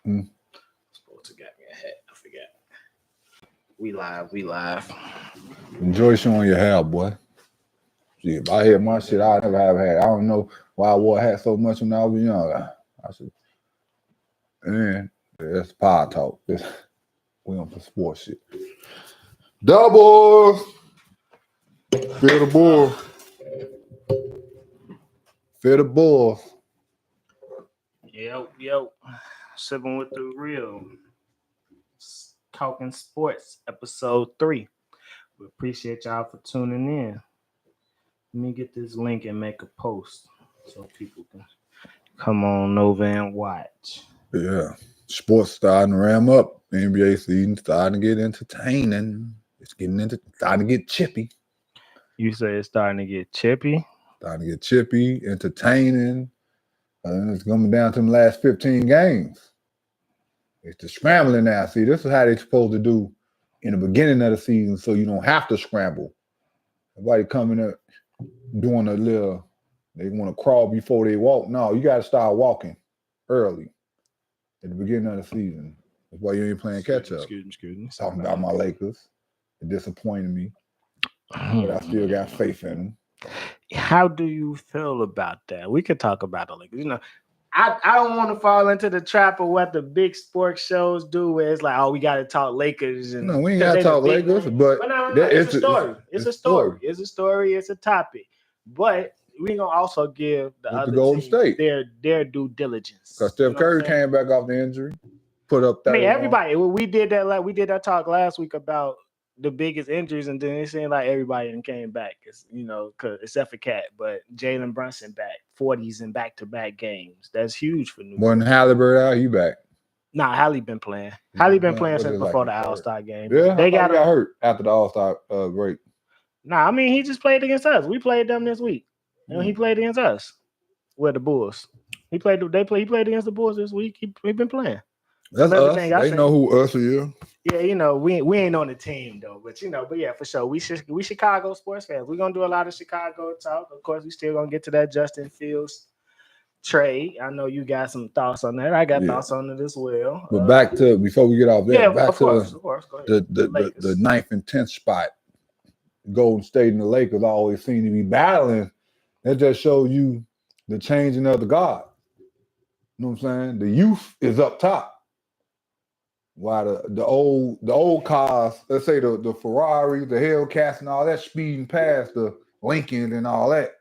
I'm supposed to get me a hat. I forget. We live. Enjoy showing your hair, boy. See, if I had my shit, I'd never have a hat. I don't know why I wore a hat so much when I was young. I should. And that's power talk. We on some sports shit. Doubles. Feel the bull. Feel the bull. Yo. Sippin Wit the real. Talking sports, episode 3. We appreciate y'all for tuning in. Let me get this link and make a post so people can come on over and watch. Yeah. Sports starting to ram up. The NBA season starting to get entertaining. It's starting to get chippy. You say it's starting to get chippy? Starting to get chippy, entertaining. And it's coming down to the last 15 games. It's the scrambling now. See, this is how they're supposed to do in the beginning of the season so you don't have to scramble. Everybody coming up doing a little, they want to crawl before they walk. No, you got to start walking early at the beginning of the season. That's why you ain't playing catch-up. Excuse me. Talking about my Lakers. It disappointed me. But I still got faith in them. How do you feel about that? We could talk about it. You know, I don't want to fall into the trap of what the big sports shows do, where it's like, oh, we got to talk Lakers. And no, we ain't got to talk Lakers, but no, it's a story. It's a story. It's a story. It's a topic. But we gonna also give the other Golden team State their due diligence. Because Steph Curry came back off the injury, put up 30. Everybody. We did that talk last week about the biggest injuries, and then it seemed like everybody came back, cause except for Cat, but Jalen Brunson back 40s in back-to-back games. That's huge for New York. Wasn't Halliburton out? He back? Nah, Halle been playing. Halle been playing since before the All-Star game. Yeah, they got hurt after the All-Star break. Nah, I mean he just played against us. We played them this week. He played against us with the Bulls. He played against the Bulls this week. He been playing. That's us. They know who us is. Yeah, we ain't on the team though, but yeah, for sure. We Chicago sports fans. We're gonna do a lot of Chicago talk. Of course, we still gonna get to that Justin Fields trade. I know you got some thoughts on that. I got thoughts on it as well. But back to before we get off that, of course. Go ahead. The 9th and 10th spot. Golden State and the Lakers always seem to be battling. That just shows you the changing of the guard. You know what I'm saying? The youth is up top. Why the old cars, let's say the Ferrari, the Hellcats and all that speeding past the Lincoln and all that.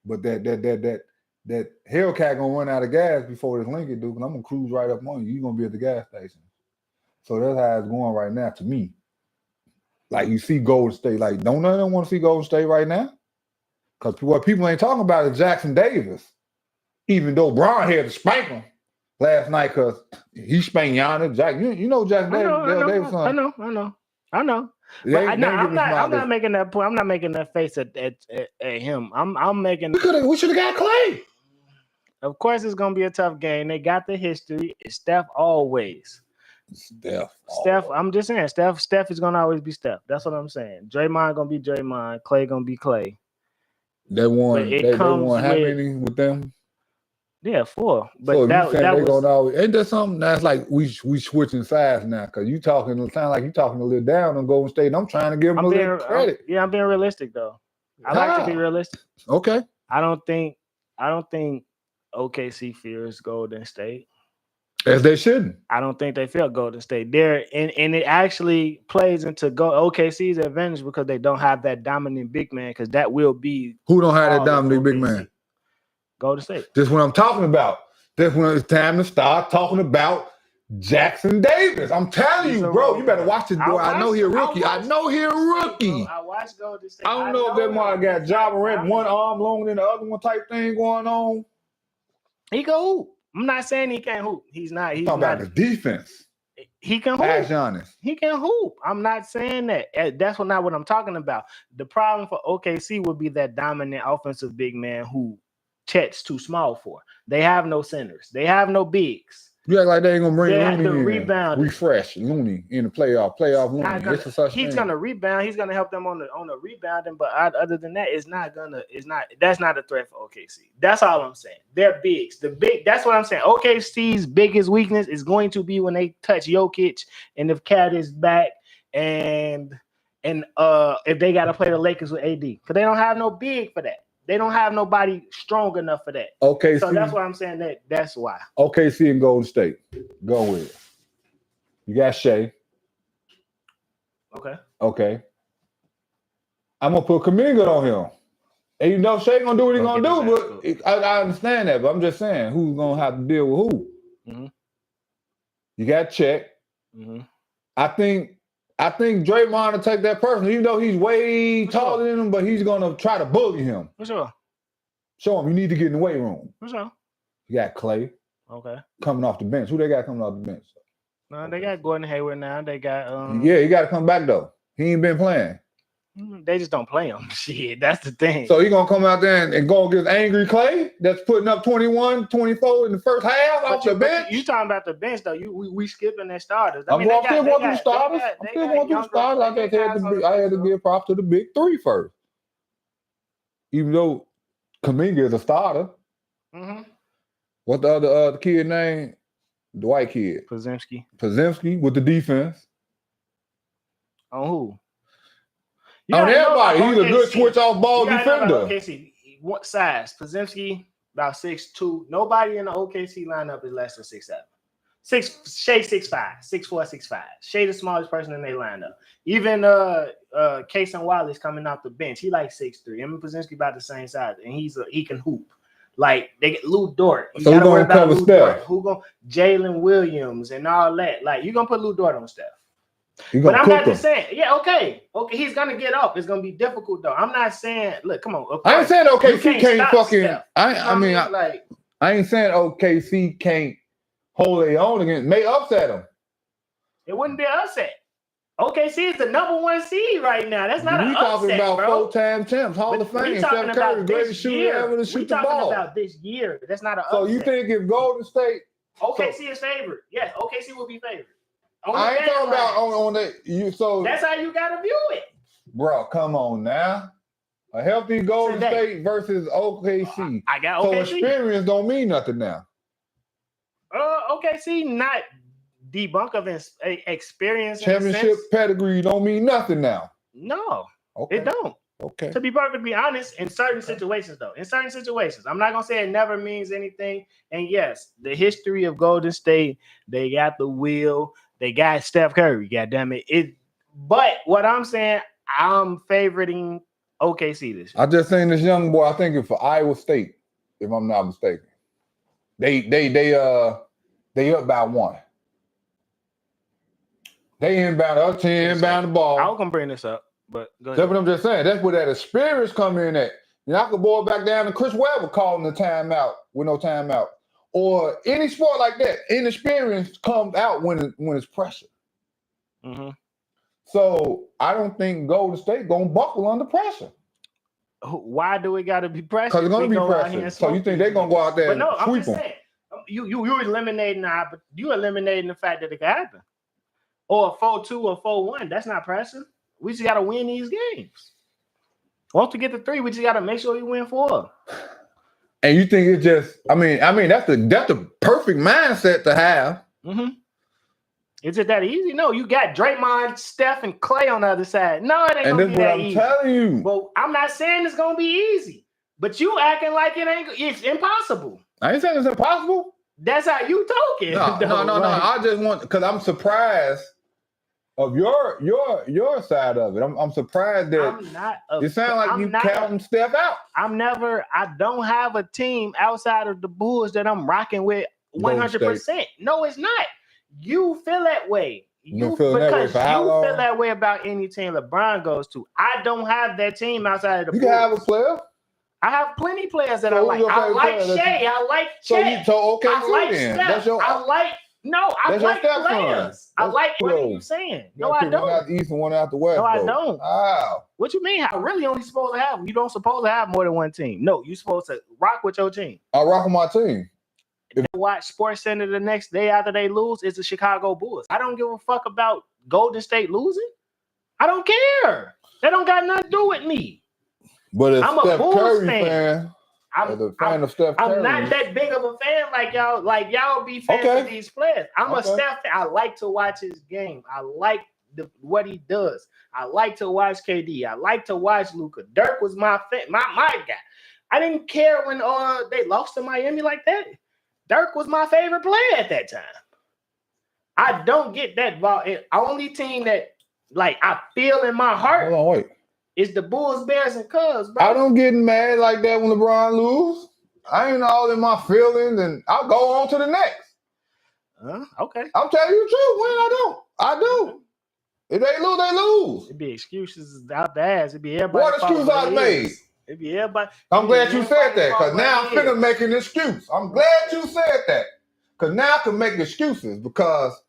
But that Hellcat gonna run out of gas before this Lincoln do, because I'm gonna cruise right up on you. You're gonna be at the gas station. So that's how it's going right now to me. Like you see Golden State, like don't none of them want to see Golden State right now? Because what people ain't talking about is Jackson Davis. Even though Bron had to spank him last night because he spanked Giannis. Jack, you know Jackson Davis. I know. I'm not making that point. I'm not making that face at him. I'm making. We should have got Clay. Of course, it's gonna be a tough game. They got the history. It's Steph always. Steph. I'm just saying, Steph is gonna always be Steph. That's what I'm saying. Draymond gonna be Draymond. Clay gonna be Clay. They won. They won how many with them? Yeah, 4. But so that was gonna always, ain't that something that's like we switching sides now? Because you talking, it sound like you talking a little down on Golden State. And I'm trying to give them a little credit. I'm being realistic though. I like to be realistic. Okay. I don't think OKC fears Golden State. As they shouldn't. I don't think they fear Golden State. And it actually plays into OKC's advantage because they don't have that dominant big man, because that will be who don't have that dominant big man? Golden State. This is what I'm talking about. This is when it's time to start talking about Jackson Davis. I'm telling you, bro, you better watch this boy. I know he's a rookie. I watch Golden State. I don't know if that man got Ja Morant one arm longer than the other one type thing going on. He can hoop. I'm not saying he can't hoop. He's not. He's talking about the defense. He can hoop. Ask Giannis. He can hoop. I'm not saying that. That's not what I'm talking about. The problem for OKC would be that dominant offensive big man who Chet's too small for. They have no centers. They have no bigs. You act like they ain't gonna bring They have to Looney in. rebound. Refresh Looney in the playoff Looney. This is such He's thing. gonna rebound. He's gonna help them on the rebounding. But other than that, that's not a threat for OKC. That's all I'm saying. They're bigs. That's what I'm saying. OKC's biggest weakness is going to be when they touch Jokic and if Cat is back and if they got to play the Lakers with AD, because they don't have no big for that. They don't have nobody strong enough for that. OKC. So that's why I'm saying that's why. OKC and Golden State. Go with it. You got Shea. Okay. I'm gonna put Kuminga on him. And you know Shea gonna do what he's gonna do, but I understand that, but I'm just saying who's gonna have to deal with who. Mm-hmm. You got Chet. Mm-hmm. I think Draymond will take that person, even though he's way taller than him, but he's gonna try to bully him. For sure. Show him you need to get in the weight room. For sure. You got Clay. Okay. Coming off the bench. Who they got coming off the bench? No, they got Gordon Hayward now. They got yeah, he got to come back though. He ain't been playing. They just don't play him. Shit, that's the thing. So he gonna come out there and go against angry Clay that's putting up 21, 24 in the first half off the bench. You talking about the bench though? We skipping their starters. I'm still going through the starters. I had to give props to the big three first, even though Kuminga is a starter. Mm-hmm. What the other kid name? The white kid. Podziemski with the defense. On who? On everybody. He's a good switch off ball defender. OKC. What size? Podziemski about 6'2". Nobody in the OKC lineup is less than 6'7". Shea 6'5", 6'4", 6'5". Shea the smallest person in their lineup. Even Case and Wallace coming off the bench. He like 6'3". Him and Podziemski about the same size, and he can hoop. Like they get Lou Dort. You gotta worry about Lou Dort. Who gonna Jalen Williams and all that? Like you gonna put Lou Dort on Steph. But I'm not just saying, okay, he's gonna get up. It's gonna be difficult though. I'm not saying, look, come on. I ain't saying OKC can't fucking. Steph. I ain't saying OKC can't hold their own against. May upset them. It wouldn't be an upset. OKC is the number 1 seed right now. That's not an upset, bro. We talking about 4-time champs, Hall of Fame, Steph Curry, greatest shooter ever to shoot the ball. We talking about this year. That's not an upset. So you think if Golden State, OKC is favored? Yes, OKC will be favored. I ain't talking about on that. So that's how you gotta view it, bro. Come on now. A healthy Golden State versus OKC. I got OKC. So experience don't mean nothing now. OKC not debunk of experience. Championship pedigree don't mean nothing now. No, it don't. Okay. To be perfectly honest, in certain situations, I'm not gonna say it never means anything. And yes, the history of Golden State, they got the will, they got Steph Curry. God damn it! But what I'm saying, I'm favoriting OKC this year. I just seen this young boy. I think it's for Iowa State, if I'm not mistaken. They up by 1. They inbound, other team inbound the ball. I was gonna bring this up, but go ahead. That's what I'm just saying. That's where that experience come in at. I could boil back down to Chris Webber calling the timeout with no timeout. Or any sport like that, inexperience comes out when it's pressure. Mm-hmm. So I don't think Golden State gonna buckle under pressure. Why do it got to be pressure? Because it's gonna be pressure. So you think they're gonna go out there and sweep them? You eliminating the fact that it could happen. Or a 4-2 or 4-1. That's not pressure. We just got to win these games. Once we get to 3, we just got to make sure we win 4. And you think it's just? I mean, that's the perfect mindset to have. Mm-hmm. Is it that easy? No, you got Draymond, Steph, and Clay on the other side. No, it ain't gonna be that easy. And that's what I'm telling you. Well, I'm not saying it's gonna be easy, but you acting like it's impossible. I ain't saying it's impossible. That's how you talking. No. I just want because I'm surprised of your side of it. I'm surprised that it sounds like you counting Steph out. I don't have a team outside of the Bulls that I'm rocking with 100%. No, it's not. You feel that way. You feel that way about any team LeBron goes to. I don't have that team outside of the Bulls. You can have a player. I have plenty of players that I like. I like Shea. I like Chet. Okay, I like then. Steph. I like players. I like what are you saying? No, I don't. One out the East and one out the West. No, I don't. Wow. What you mean? I really only supposed to have. You don't supposed to have more than one team. No, you supposed to rock with your team. I rock with my team. If I watch Sports Center the next day after they lose, it's the Chicago Bulls. I don't give a fuck about Golden State losing. I don't care. That don't got nothing to do with me. But I'm a Bulls fan. I'm a fan of Steph Curry. I'm not that big of a fan like y'all. Like y'all be fans of these players. I'm a Steph fan. I like to watch his game. I like what he does. I like to watch KD. I like to watch Luka. Dirk was my guy. I didn't care when they lost to Miami like that. Dirk was my favorite player at that time. I don't get that. Only team that like I feel in my heart. Hold on, wait. It's the Bulls, Bears, and Cubs, bro. I don't get mad like that when LeBron lose. I ain't all in my feelings, and I'll go on to the next. Okay. I'm telling you the truth, man. I do. If they lose, they lose. It'd be excuses out the ass. It'd be everybody. What excuse I made? It'd be everybody. I'm glad you said that, because now I'm finna make an excuse. I'm glad you said that, because now I can make excuses, because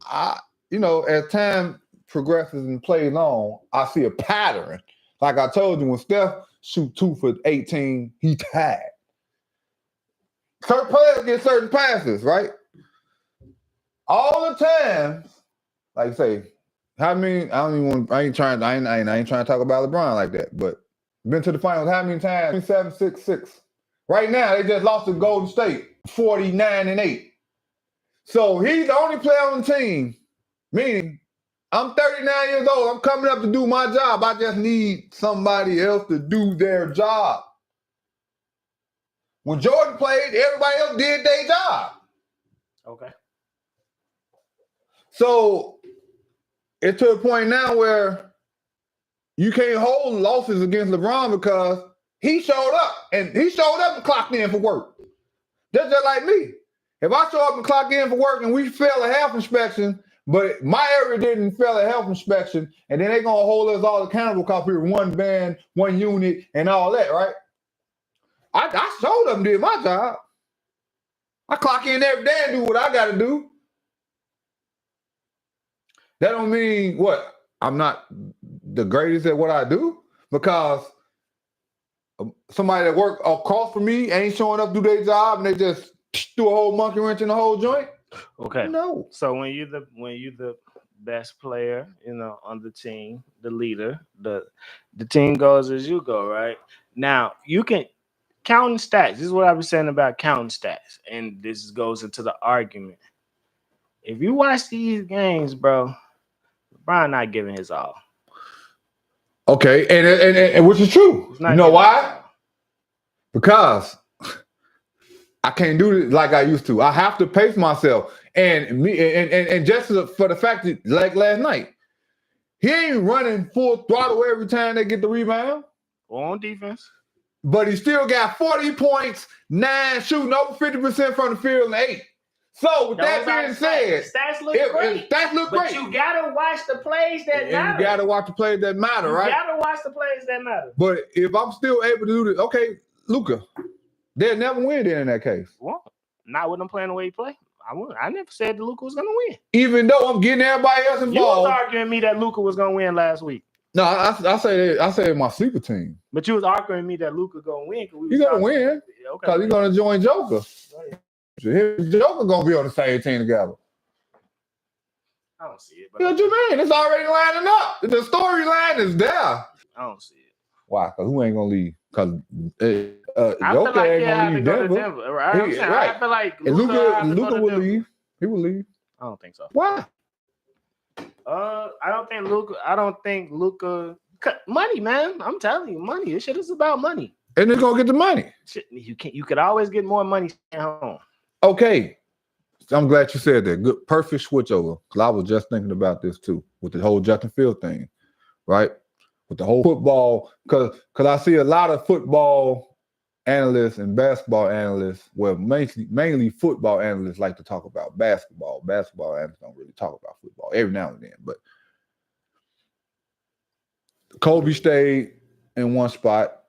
as time progresses and plays on, I see a pattern. Like I told you, when Steph shoot 2 for 18, he tied. Certain players get certain passes, right? All the time, like I say, how many? I ain't trying to talk about LeBron like that, but been to the finals how many times? 7, 6, 6. Right now, they just lost to Golden State, 49-8. So he's the only player on the team, meaning I'm 39 years old. I'm coming up to do my job. I just need somebody else to do their job. When Jordan played, everybody else did their job. Okay. So it's to a point now where you can't hold losses against LeBron because he showed up. And he showed up and clocked in for work. Just like me. If I show up and clock in for work and we fail a health inspection, but my area didn't fail a health inspection, and then they're going to hold us all accountable because we're one band, one unit, and all that, right? I showed up and did my job. I clock in every day and do what I got to do. That don't mean what? I'm not the greatest at what I do, because somebody that work across from me ain't showing up to do their job and they just do a whole monkey wrench in the whole joint. Okay. No. So when you're the best player, on the team, the leader, the team goes as you go, right? Now you can counting stats. This is what I was saying about counting stats, and this goes into the argument. If you watch these games, bro, LeBron not giving his all. Okay, and which is true. You know why? Because I can't do it like I used to. I have to pace myself. And just for the fact that, like last night, he ain't running full throttle every time they get the rebound. On defense. But he still got 40 points, 9 shooting over 50% from the field, and 8. So with that being said, stats look great. Stats look great. But you gotta watch the plays that matter. You gotta watch the plays that matter, right? You gotta watch the plays that matter. But if I'm still able to do this, okay, Luka, they'll never win then in that case. Well, not with them playing the way he play. I never said that Luka was gonna win. Even though I'm getting everybody else involved. You was arguing me that Luka was gonna win last week. No, I say my sleeper team. But you was arguing me that Luka gonna win. He's gonna win because he's gonna join Joker. Right. His Joker gonna be on the same team together. I don't see it. What you mean? It's already lining up. The storyline is there. I don't see it. Why? Because who ain't gonna leave? Because Joker like ain't gonna leave Denver. Right? I feel like Luka will leave. He will leave. I don't think so. Why? I don't think Luka. Money, man. I'm telling you, money. This shit is about money. And they're gonna get the money. You could always get more money at home. Okay. I'm glad you said that. Good, perfect switch over. Because I was just thinking about this too, with the whole Justin Field thing, right? With the whole football, because I see a lot of football analysts and basketball analysts, well, mainly football analysts like to talk about basketball. Basketball analysts don't really talk about football every now and then. But Kobe stayed in one spot,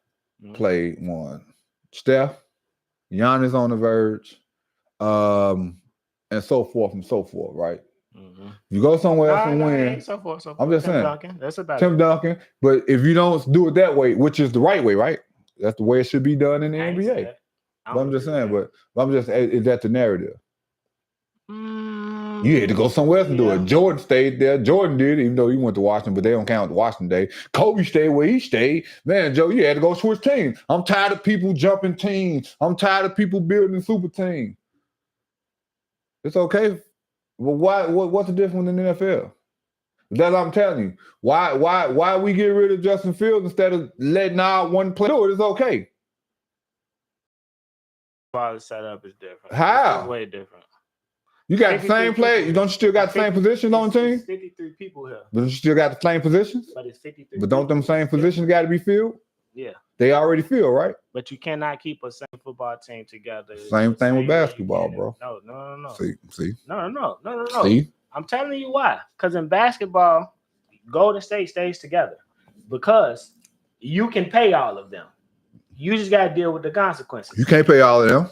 played one. Steph, Giannis on the verge, and so forth and so forth, right? Mm-hmm. You go somewhere else and win. So forth. I'm just saying. Duncan. That's about Tim Duncan. But if you don't do it that way, which is the right way, right? That's the way it should be done in the NBA. But I'm just saying, is that the narrative? You had to go somewhere else and do it. Jordan stayed there. Jordan did, even though he went to Washington, but they don't count the Washington day. Kobe stayed where he stayed. Man, Joe, you had to go switch teams. I'm tired of people jumping teams. I'm tired of people building super teams. It's okay. Well, what's the difference in the NFL? That's what I'm telling you. Why we get rid of Justin Fields instead of letting out one player do it? It's okay. The setup is different. How? It's way different. You got the same play. Don't you still got the same positions on the team? 53 people here. Don't you still got the same positions? But it's 53. But don't them same positions got to be filled? Yeah. They already filled, right? But you cannot keep a same football team together. Same thing with basketball, bro. No. See? No. See? I'm telling you why. Because in basketball, Golden State stays together. Because you can pay all of them. You just got to deal with the consequences. You can't pay all of them.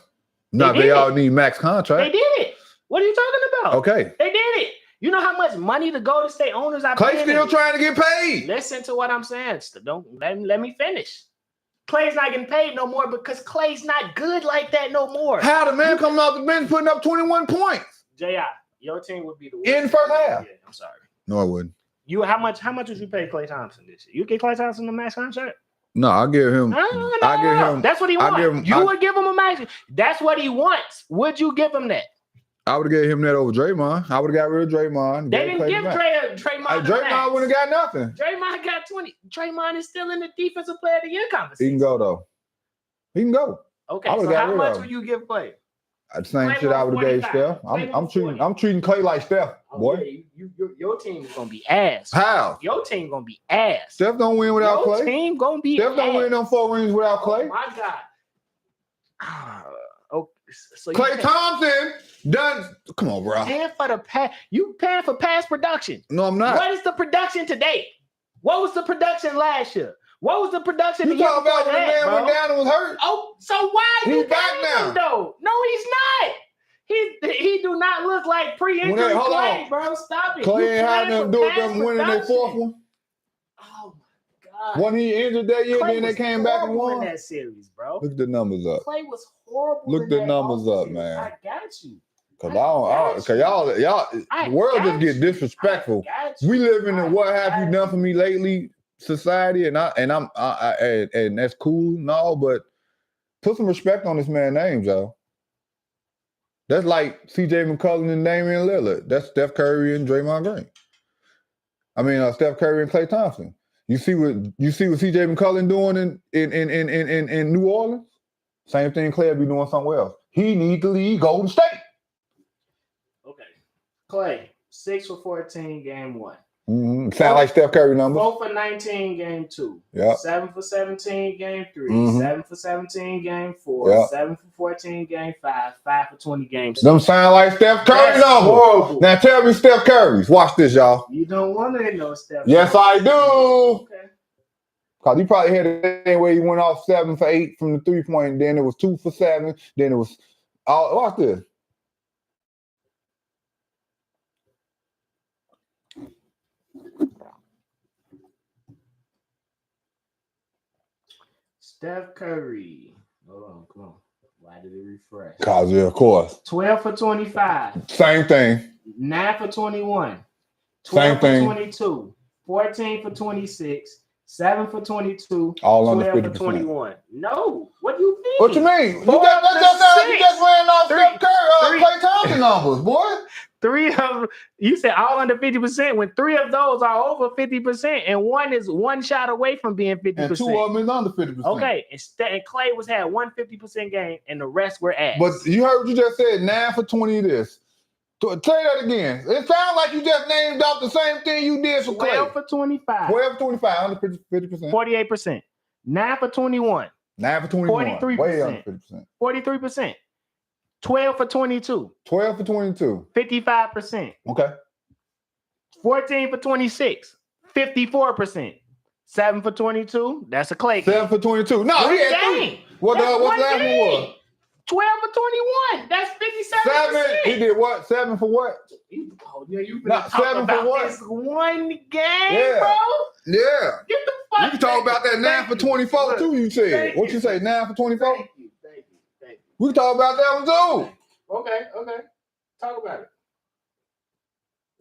No, they all need max contract. They did it. What are you talking about? Okay. They did it. You know how much money the Golden State owners are paying? Clay's still trying to get paid. Listen to what I'm saying. Don't let me finish. Clay's not getting paid no more because Clay's not good like that no more. How the man coming off the bench putting up 21 points? J.I., your team would be the worst. In first half. Yeah, I'm sorry. No, I wouldn't. How much would you pay Klay Thompson this year? You get Klay Thompson the max contract? No, I'll give him. I give him. That's what he wants. You would give him a max. That's what he wants. Would you give him that? I would have gave him that over Draymond. I would have got rid of Draymond. They didn't give Draymond. Draymond wouldn't have got nothing. Draymond got 20. Draymond is still in the defensive player of the year conversation. He can go though. He can go. Okay, so how much would you give Klay? The same shit I would have gave Steph. I'm treating Klay like Steph, boy. Your team is gonna be ass. How? Your team gonna be ass. Steph don't win without Klay. Your team gonna be Steph don't win them 4 rings without Klay. Oh my God. So Klay Thompson done. Come on, bro. You paying for past production. No, I'm not. What is the production today? What was the production last year? What was the production? You talking about when the man went down and was hurt? Oh, so why he's back now? Though? No, he's not. He do not look like pre-injury Klay, bro. Stop it. Klay ain't had nothing to do with them winning their fourth one. Oh my God. When he injured that year, then they came back and won that series, bro. Look the numbers up. Klay was horrible. Look the numbers up, man. I got you. Cause y'all, the world just get disrespectful. We live in a what have you done for me lately society, and that's cool and all, but put some respect on this man's name, y'all. That's like C.J. McCollum and Damian Lillard. That's Steph Curry and Draymond Green. I mean, Steph Curry and Klay Thompson. You see what C.J. McCollum doing in New Orleans? Same thing Klay be doing somewhere else. He need to leave Golden State. Okay. Klay, 6 for 14, game 1. Sound like Steph Curry numbers. 4 for 19, game 2. Yep. 7 for 17, game 3. 7 for 17, game 4. Yep. 7 for 14, game 5. 5 for 20, game 6. Them sound like Steph Curry numbers. Horrible. Now tell me Steph Curry's. Watch this, y'all. You don't want to know Steph. Yes, Curry. I do. Okay. Cause he probably had a thing where he went off 7 for 8 from the 3-point. Then it was 2 for 7. Then it was watch this. Steph Curry. Hold on, come on. Why did it refresh? Cause of course. 12 for 25. Same thing. 9 for 21. 12 for 22. 14 for 26. 7 for 22. All under 12 50%. for 21. No. What do you mean? What you mean? You just ran off Steph Curry, Klay Thompson numbers, boy. 3 of you said all under 50% when 3 of those are over 50% and one is one shot away from being 50%. And 2 of them is under 50%. Okay, and Klay had 150% game and the rest were ass. But you heard what you just said, 9 for 20 this. Say that again. It sounds like you just named off the same thing you did for Klay. 12 for 25. 12 for 25, under 50%. 48%. 9 for 21. 9 for 21. 43%. Way under 50%. 43%. 12 for 22. 12 for 22. 55%. Okay. 14 for 26. 54%. 7 for 22. That's a Klay game. 7 for 22. No, he had 3. What's the last one was? 12 for 21. That's 57%. 7. He did what? 7 for what? Oh, yeah, you not 7 for what? This one game, bro. Yeah. Get the fuck. You can talk about that 9 for 24 too. You said. What you say? 9 for 24. Thank you. We can talk about that one too. Okay. Talk about it.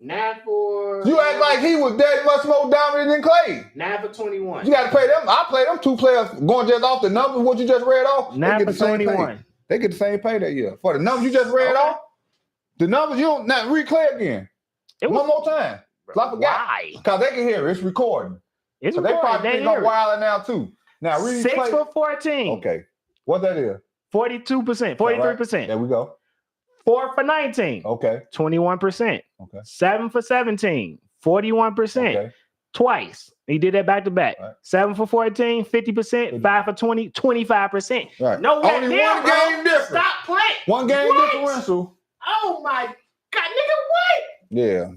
Now for You act like he was that much more dominant than Clay. now for 21. You got to pay them. I play them two players going just off the numbers. What you just read off. Now they get for the same 21. pay. They get the same pay that year for the numbers you just read off. The numbers you don't not read Clay again. One more time. I forgot. Why? Because they can hear it. It's recording. It's so recording. They probably think I'm wilding now too. Now read 6 Clay. for 14. Okay. What that is? 42%. 43%. Right. There we go. 4 for 19. Okay. 21%. Okay. 7 for 17. 41%. Okay. Twice. He did that back to back. Right. 7 for 14, 50%. 5 for 20, 25%. Right. No, only one game difference. Stop playing. One game differential. Oh my God, nigga, what? Yeah.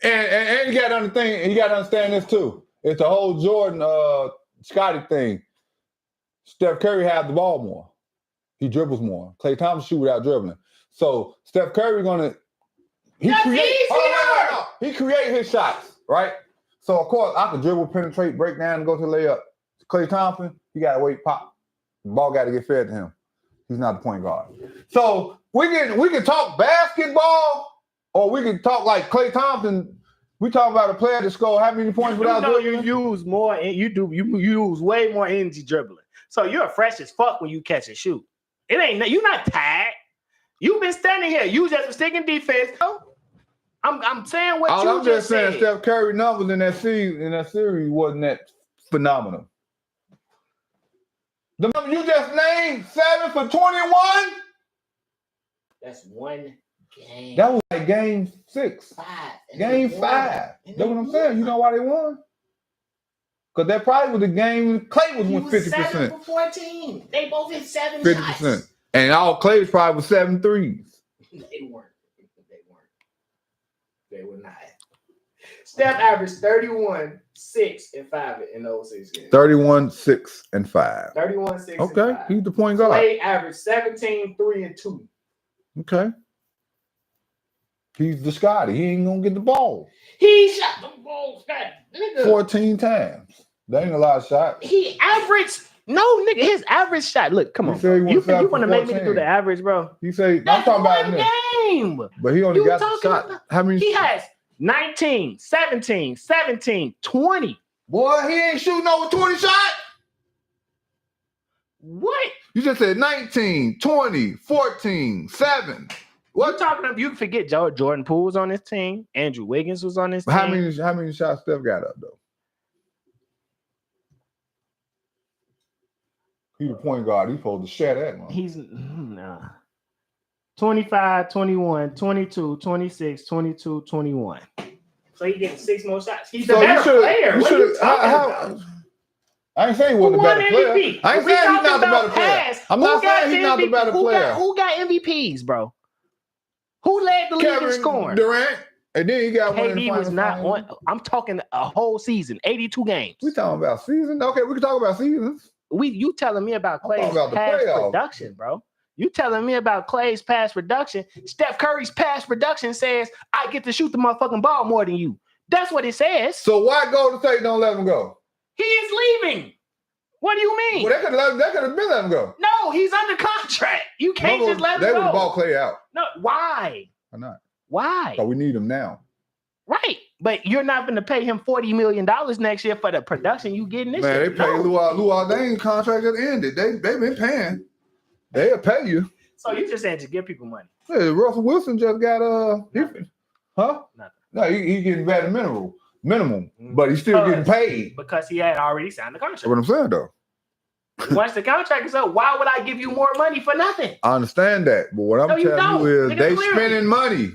And you got to understand. You got to understand this too. It's the whole Jordan Scotty thing. Steph Curry has the ball more. He dribbles more. Klay Thompson shoot without dribbling. So Steph Curry he create his shots, right? So of course I can dribble, penetrate, break down, and go to the layup. Klay Thompson, he gotta wait, pop. The ball gotta get fed to him. He's not the point guard. So we can talk basketball, or we can talk like Klay Thompson. We talk about a player that scored how many points without dribbling? You use more, and you use way more energy dribbling. So you're fresh as fuck when you catch and shoot. You're not tired. You've been standing here. You just sticking defense. I'm saying what you just said. I'm just saying Steph Curry numbers in that series wasn't that phenomenal. The number you just named, 7 for 21. That's one game. That was like game 6. 5. Game 5. That's what I'm saying. You know why they won? Because that probably was the game Clay was 50%. 7 for 14. They both hit 7 50%. shots. And all Clay's probably was 7 threes. They weren't. They were not. Steph averaged 31, 6, and 5 in those 6 games. 31, 6, and 5. 31, 6, okay, and 5. He's the point guard. Clay averaged 17, 3, and 2. Okay. He's the Scotty. He ain't gonna get the ball. He shot the ball, Scott. 14 times. That ain't a lot of shots. He averaged his average shot. Look, come on. You want to make me do the average, bro? He say that's I'm talking one about game. But he only got the shot. How many? He has 19, 17, 20. Boy, he ain't shooting over 20 shots. What? You just said 19, 20, 14, 7. What? You talking about? You forget Jordan Poole was on this team. Andrew Wiggins was on this team. How many shots Steph got up though? He's the point guard. He's supposed to share that, man. He's 25, 21, 22, 26, 22, 21. So he getting 6 more shots. He's the better player. What are you talking about? I ain't saying he wasn't a better player. MVP? I ain't saying he's not the better player. I'm not saying he's not the better player. Who got MVPs, bro? Who led the league in scoring? Durant. And then he got one in the KD was not on. I'm talking a whole season, 82 games. We talking about seasons? Okay, we can talk about seasons. You telling me about Clay's pass production, bro? You telling me about Clay's pass production? Steph Curry's pass production says I get to shoot the motherfucking ball more than you. That's what it says. So why Golden State don't let him go? He is leaving. What do you mean? Well, they could have been let him go. No, he's under contract. You can't just let him go. They would have bought Clay out. No, why? Why not? Why? Because we need him now. Right. But you're not going to pay him $40 million next year for the production you getting this year. Man, they pay Lou Aldain's contract just ended. They've been paying. They'll pay you. So you just saying to give people money? Yeah, Russell Wilson just got Nothing. No, he getting better minimum, but he's still getting paid because he had already signed the contract. That's what I'm saying though. Once the contract is up, why would I give you more money for nothing? I understand that, but what I'm telling you is they spending money.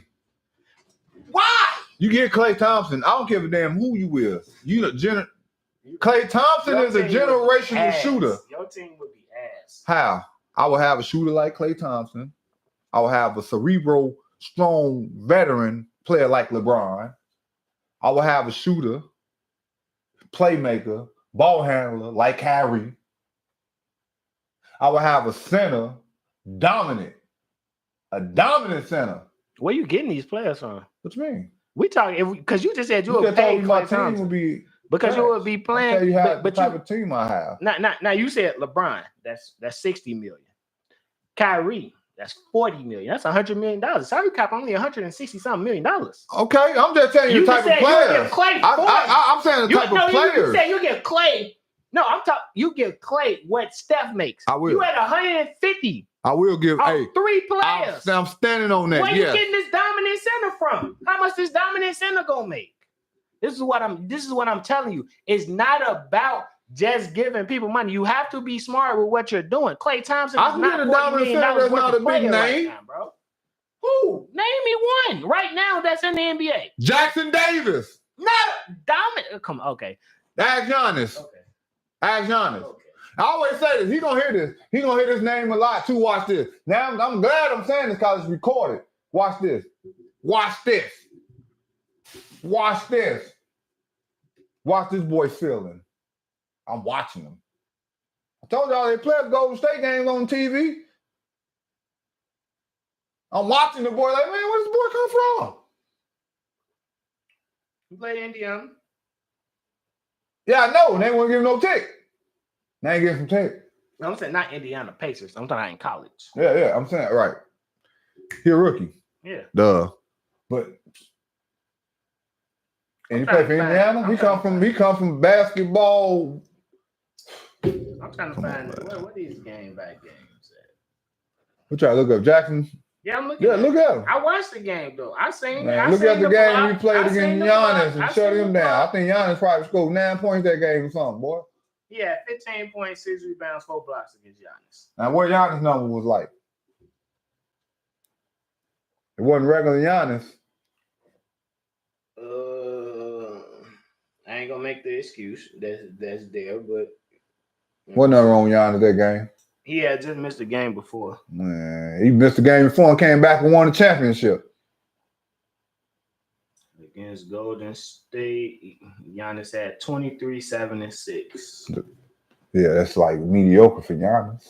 Why? You get Klay Thompson. I don't give a damn who you with. Klay Thompson is a generational shooter. Your team would be ass. How? I will have a shooter like Klay Thompson. I will have a cerebral, strong veteran player like LeBron. I will have a shooter, playmaker, ball handler like Kyrie. I will have a center, a dominant center. Where you getting these players from? What you mean? We talking because you just said you would pay my team would be because you would be playing. I'll tell you how the type of team I have. Now you said LeBron. That's $60 million. Kyrie, that's $40 million. That's $100 million. Salary cap only $160-something million. Okay, I'm just telling you the type of players. I'm saying the type of players. You say you give Clay. No, I'm talking. You give Clay what Steph makes. I will. You at 150. I will give. Hey, 3 players. I'm standing on that. Where you getting this dominant center from? How much this dominant center gonna make? This is what I'm telling you. It's not about just giving people money. You have to be smart with what you're doing. Klay Thompson is not $40 million that's not a big name. Right now, bro. Who? Name me one right now that's in the NBA. Jackson Davis. Not dominant. Come on, okay. Ask Giannis. Okay. Ask Giannis. Okay. I always say this. He gonna hear this. He gonna hear this name a lot too. Watch this. Now I'm glad I'm saying this because it's recorded. Watch this. Watch this. Watch this. Watch this boy feeling. I'm watching him. I told y'all they play the Golden State games on TV. I'm watching the boy like, man, where does this boy come from? He played Indiana. Yeah, I know. They won't give him no tick. They ain't give him tick. No, I'm saying not Indiana Pacers. I'm talking about in college. Yeah. I'm saying right. He a rookie. Yeah. Duh. But and he played for Indiana. He come from basketball. I'm trying to find what these game back games at. We try to look up Jackson. Yeah, I'm looking. Yeah, look at him. I watched the game though. I seen. Look at the game we played against Giannis and shut him down. I think Giannis probably scored 9 points that game or something, boy. Yeah, 15.6 rebounds, 4 blocks against Giannis. Now, what Giannis' number was like? It wasn't regular Giannis. I ain't gonna make the excuse that's there, but wasn't nothing wrong with Giannis that game. He had just missed the game before. Man, he missed the game before and came back and won the championship. Against Golden State, Giannis had 23, 7, and 6. Yeah, that's like mediocre for Giannis.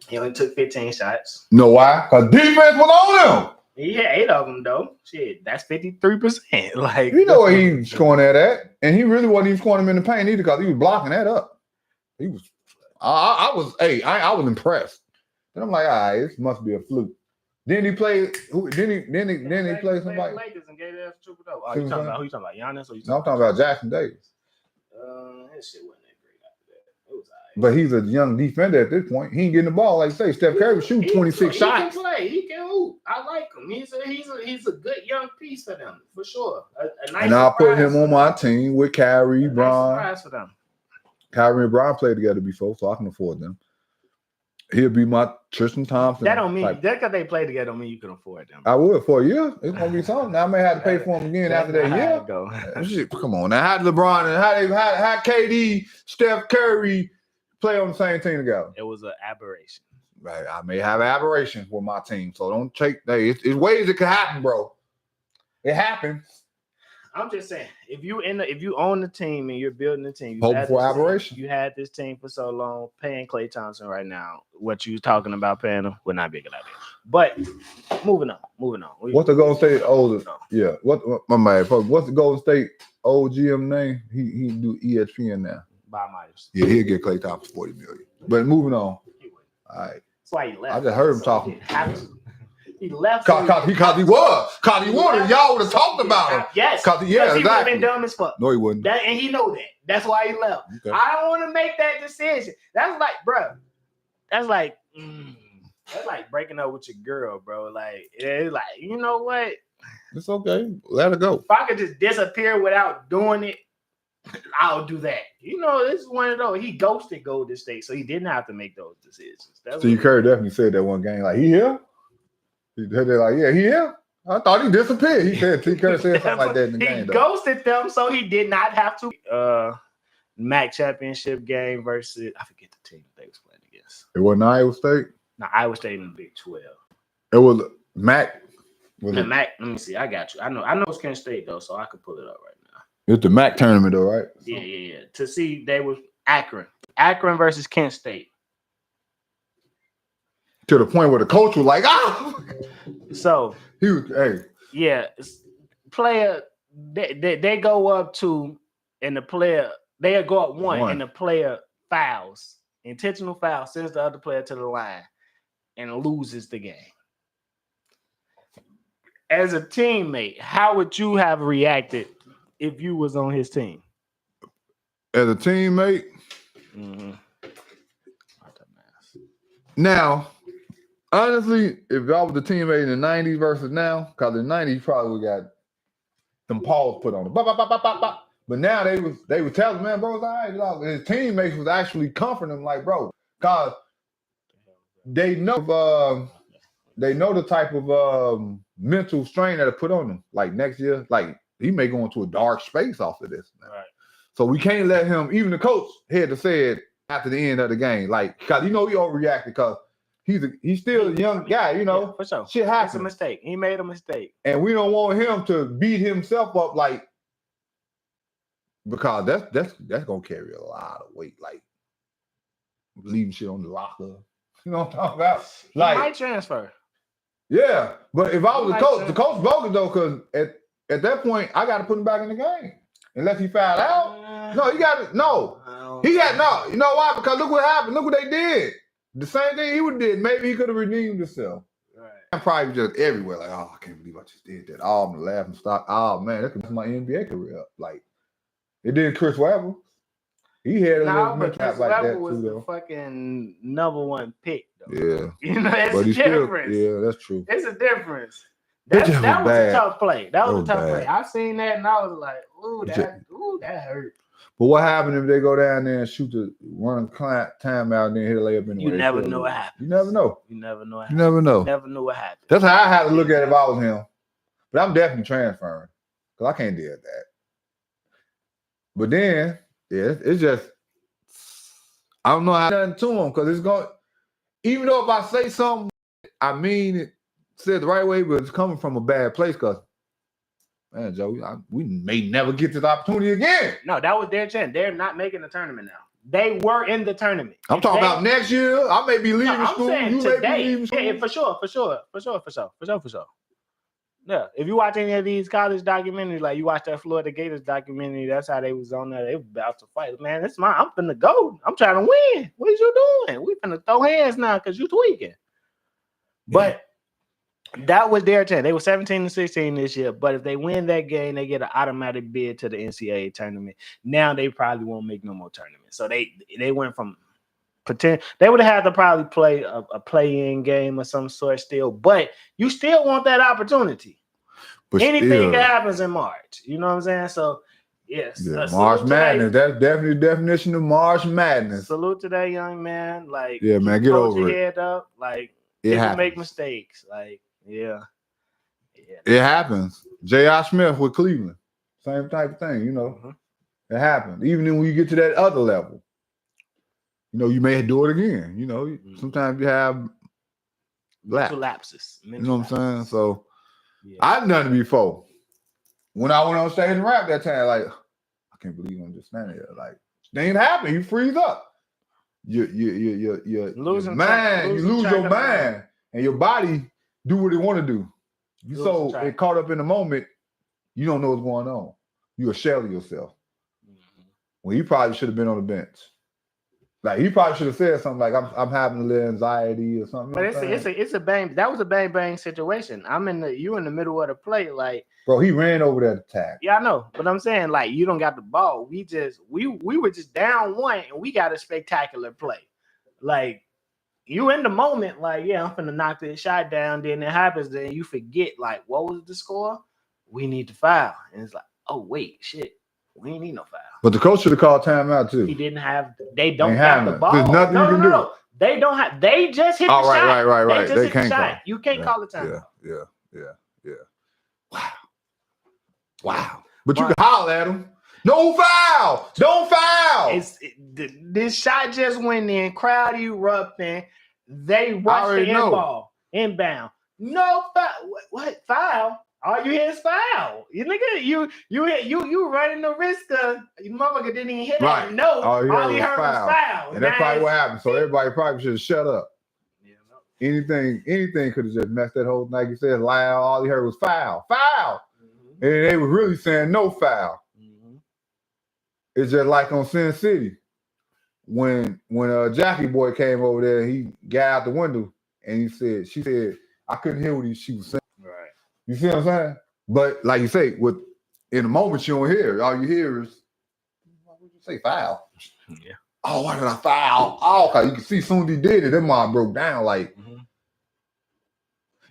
He only took 15 shots. You know why? Because defense was on him. He had 8 of them, though. Shit, that's 53%. Like, you know what he was scoring that at. And he really wasn't even scoring them in the paint either because he was blocking that up. He was, I was impressed. And I'm like, all right, this must be a fluke. Then he played. Then he played somebody. Lakers and gave that triple double. Oh, you talking about who? You talking about Giannis? Or you no, I'm talking about Jackson Davis. That shit wasn't that great after that. It was all right. But he's a young defender at this point. He ain't getting the ball. Like I say, Steph Curry was shooting 26 shots. He can play. He can hoop. I like him. He's a good young piece for them for sure. A nice and I'll put him on my team with Kyrie, Bron. Nice surprise for them. Kyrie and Bron played together before, so I can afford them. He'll be my Tristan Thompson. That don't mean that because they play together don't mean you can afford them. I would for a year. It's gonna be something. Now I may have to pay for him again after that year. Go. Shit, come on now. How did LeBron and how KD, Steph Curry play on the same team together? It was an aberration. Right. I may have aberrations with my team, so don't take. Hey, it's ways it could happen, bro. It happens. I'm just saying, if you own the team and you're building the team, hope for aberration. You had this team for so long. Paying Klay Thompson right now, what you talking about paying him would not be a good idea. But moving on. What's the Golden State old? Yeah. What's the Golden State old GM name? He do ESPN now. Bob Myers. Yeah, he'll get Klay Thompson $40 million. But moving on. All right. That's why he left. I just heard him talking. He left because he wanted. Y'all would have talked about him. Yes, because he would have been dumb as fuck. No, he wouldn't. And he know that. That's why he left. Okay. I don't want to make that decision. That's like, bro. That's like breaking up with your girl, bro. Like, it's like, you know what? It's okay. Let her go. If I could just disappear without doing it, I'll do that. You know, this is one of those. He ghosted Golden State, so he didn't have to make those decisions. Steve Curry definitely said that one game. Like, he here? They're like, yeah, he here? I thought he disappeared. He said, Steve Curry said something like that in the game. He ghosted them, so he did not have to. MAC championship game versus, I forget the team they was playing against. It wasn't Iowa State? No, Iowa State in the Big 12. It was MAC. MAC, let me see. I got you. I know it's Kent State, though, so I could pull it up right now. It's the MAC tournament, though, right? Yeah. To see, they was Akron versus Kent State. To the point where the coach was like, ah! So, he was, hey. Yeah, player, they go up 2, and the player, they go up 1, and the player fouls. Intentional foul, sends the other player to the line. and loses the game. As a teammate, how would you have reacted if you was on his team? As a teammate, now, honestly, if I was the teammate in the 90s versus now, because in the 90s, you probably got some paws put on it. But now they was telling, man, bro, it's all right. Look. His teammates was actually comforting him, like, bro, because they know the type of mental strain that it put on him. Like next year, like he may go into a dark space off of this. Man. Right. So we can't let him. Even the coach had to say it after the end of the game, like because he overreacted because he's still a young guy. Yeah, for sure. Shit happens. It's a mistake. He made a mistake, and we don't want him to beat himself up like because that's gonna carry a lot of weight, like leaving shit on the locker. You know what I'm talking about? Like, he might transfer. Yeah, but if I was the coach bogus though, because at that point I got to put him back in the game unless he fouled out. No, he got to no. He got no. You know why? Because look what happened. Look what they did. The same thing he would did. Maybe he could have redeemed himself. Right. I'm probably just everywhere. Like, oh, I can't believe I just did that. Oh, I'm gonna laugh and stop. Oh man, that could mess my NBA career up. Like it did Chris Webber. He had a little mishap like that was too, though. The fucking #1 pick, though. Yeah, you know that's a difference. Yeah, that's true. It's a difference. That was a tough play. That was a tough play. I seen that and I was like, ooh, that hurt. But what happened if they go down there and shoot the run timeout and then hit a layup anyway? You never know what happens. You never know. You never know what happens. You never know. You never know what happens. That's how I had to look at it if I was him. But I'm definitely transferring because I can't deal with that. But then, yeah, it's just I don't know how nothing to him because it's going. Even though if I say something, I mean it said the right way, but it's coming from a bad place. Because man, Joe, we may never get this opportunity again. No, that was their chance. They're not making the tournament now. They were in the tournament. I'm talking about next year. I may be leaving school. You today, may be leaving school. Yeah, for sure. Yeah, if you watch any of these college documentaries, like you watch that Florida Gators documentary, that's how they was on there. They was about to fight. Man, that's mine. I'm finna go. I'm trying to win. What is you doing? We finna throw hands now because you tweaking. But that was their chance. They were 17-16 this year. But if they win that game, they get an automatic bid to the NCAA tournament. Now they probably won't make no more tournaments. So they went from they would have had to probably play a play-in game of some sort still, but you still want that opportunity. But anything that happens in March, you know what I'm saying? So, yes. Yeah, March Madness. That's definitely the definition of March Madness. Salute to that young man. Like, yeah, man, get over it. Head up. Like, people make mistakes. Like, yeah. It happens. J.R. Smith with Cleveland. Same type of thing, you know. It happens. Even when you get to that other level. You know, you may do it again. You know, sometimes you have lapses. You know what I'm saying? So I've done it before. When I went on stage and rap that time, like, I can't believe I'm just standing here. Like, it ain't happening. You freeze up. You lose your mind, and your body do what it want to do. You so it caught up in the moment, you don't know what's going on. You're a shell of yourself. Well, you probably should have been on the bench. Like he probably should have said something like I'm having a little anxiety or something. But it's a bang. That was a bang situation. You in the middle of the play, like bro. He ran over that attack. Yeah, I know. But I'm saying like you don't got the ball. We were just down one and we got a spectacular play. Like you in the moment, like I'm finna knock this shot down. Then it happens. Then you forget like what was the score? We need to foul, and it's like oh wait shit. We ain't need no foul. But the coach should have called timeout too. He didn't have. They don't have the ball. There's nothing you can do. They don't have. They just hit the shot. Right. They can't call. You can't call the timeout. Yeah. Wow. But you can holler at him. No foul. Don't foul. This shot just went in. Crowd erupting. They watch the ball inbound. No foul. What foul? All you hear is foul. You nigga, you running the risk of your motherfucker didn't even hit right. it. No, all you heard was foul. And that's probably what happened. So everybody probably should have shut up. Yeah, no. Anything could have just messed that whole like you said loud. All he heard was foul. And they were really saying no foul. It's just like on Sin City when Jackie Boy came over there, he got out the window and she said, I couldn't hear what she was saying. Right. You see what I'm saying? But like you say, in the moment you don't hear. All you hear is, what would you say, foul? Yeah. Oh, why did I foul? Oh, okay. You can see as soon as he did it, that mom broke down. Like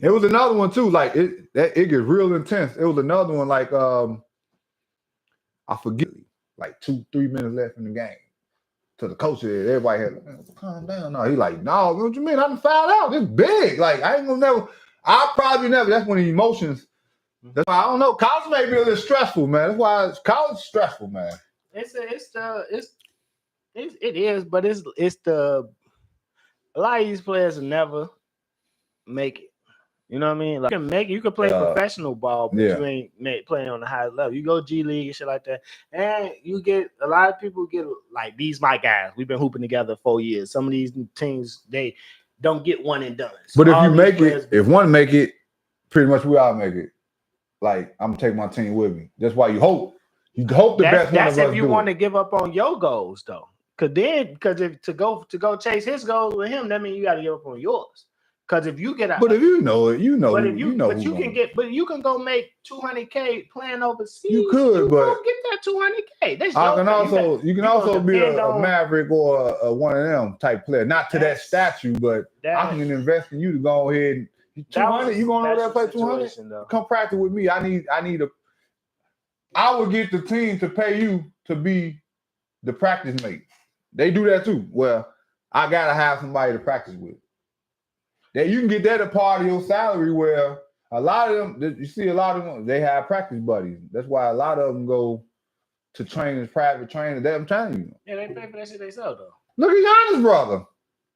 it was another one too. Like it gets real intense. It was another one like I forget, like 2-3 minutes left in the game. To the coach, everybody had calm down. No, he like, no, what you mean? I done fouled out. This big. Like I ain't gonna never. I'll probably never. That's when the emotions. That's why I don't know. College may be a little stressful, man. That's why college is stressful, man. It is, but it's the a lot of these players will never make it. You know what I mean? Like you can make it, you can play professional ball, but you ain't playing on the highest level. You go G League and shit like that, and you get a lot of people get like these my guys. We've been hooping together 4 years. Some of these teams they don't get one and done. So but if you make it, if one make it, pretty much we all make it. Like I'm gonna take my team with me. That's why you hope. You hope the best one of us. That's if you want to give up on your goals, though. Because if to go chase his goals with him, that means you got to give up on yours. Because if you get out, but if you know it, you know. But if you you can go make $200K playing overseas. You could, but get that $200K. You can also be a Maverick or a one of them type player. Not to that statue, but I can invest in you to go ahead and 200. You going over there play 200? Come practice with me. I would get the team to pay you to be the practice mate. They do that too. Well, I gotta have somebody to practice with. That you can get that a part of your salary. Where a lot of them, you see, a lot of them, they have practice buddies. That's why a lot of them go to trainers, private trainers. I'm telling you. Yeah, they pay for that shit themselves though. Look at Giannis' brother.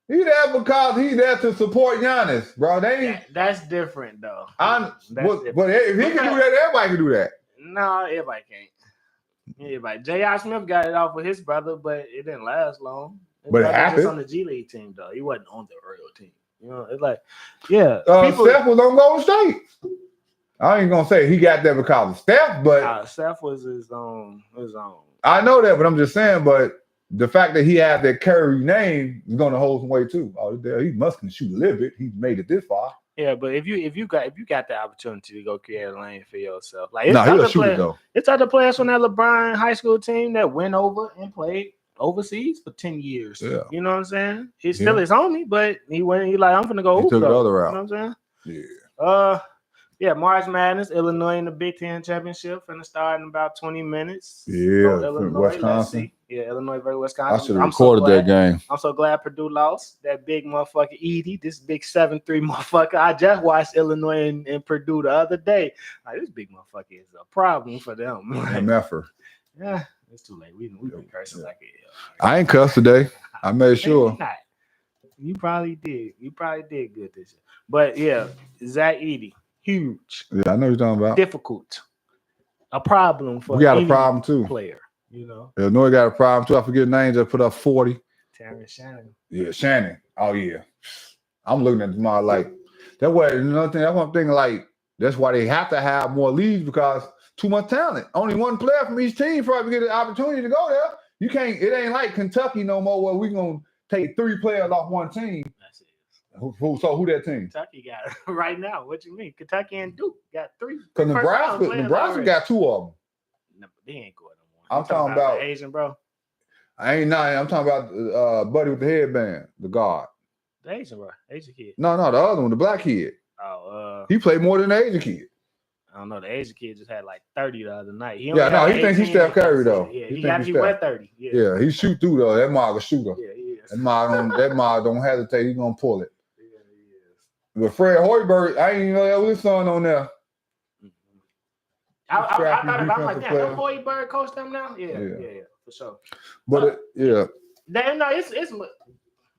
He there because he's there to support Giannis, bro. That's different though. But if he can do that, everybody can do that. No, everybody can't. Everybody. J.R. Smith got it off with his brother, but it didn't last long. But it happened. Just on the G League team though. He wasn't on the real team. You know, it's like, yeah. Steph was on Golden State. I ain't gonna say he got there because of Steph, but Steph was his own. I know that, but I'm just saying. But the fact that he had that Curry name is gonna hold some weight too. Oh, he must can shoot a little bit. He made it this far. Yeah, but if you got the opportunity to go create a lane for yourself, like it's other players from that LeBron high school team that went over and played overseas for 10 years. Yeah. You know what I'm saying? He's still his homie, but he like, I'm gonna go. He took the other route. You know what I'm saying? Yeah. Yeah, March Madness, Illinois in the Big Ten Championship, finna start in about 20 minutes. Yeah, Illinois, Wisconsin. Illinois versus Wisconsin. I should have recorded that game. I'm so glad Purdue lost. That big motherfucker Edie, this big 7'3" motherfucker. I just watched Illinois and Purdue the other day. Like, this big motherfucker is a problem for them. MFer. Yeah, it's too late. We've been cursing like it. I ain't cussed today. I made sure. You probably did. You probably did good this year. But yeah, Zach Edey. Huge. Yeah, I know what you're talking about. Difficult. A problem for we got a problem too. Player, you know. Illinois got a problem too. I forget the name. Just put up 40. Terrence Shannon. Yeah, Shannon. Oh yeah. I'm looking at tomorrow like that way. Another thing. That's what I'm thinking. Like that's why they have to have more leagues because too much talent. Only one player from each team probably get an opportunity to go there. You can't. It ain't like Kentucky no more where we gonna take 3 players off one team. That's it. Who that team? Kentucky got it right now. What you mean? Kentucky and Duke got 3. Because Nebraska got 2 of them. No, they ain't going no more. I'm talking about Asian, bro. I'm talking about buddy with the headband, the guard. The Asian, bro. Asian kid. No, the other one, the black kid. He played more than the Asian kid. I don't know. The Asian kid just had like 30 the other night. He thinks he's Steph Curry though. Yeah, he went 30. Yeah, he shoot through though. That Mark a shooter. Yeah, he is. That Mark don't hesitate. He's gonna pull it. But Fred Hoiberg, I ain't even know that was his son on there. I thought about like that. Don't Hoiberg coach them now? Yeah, for sure. But it's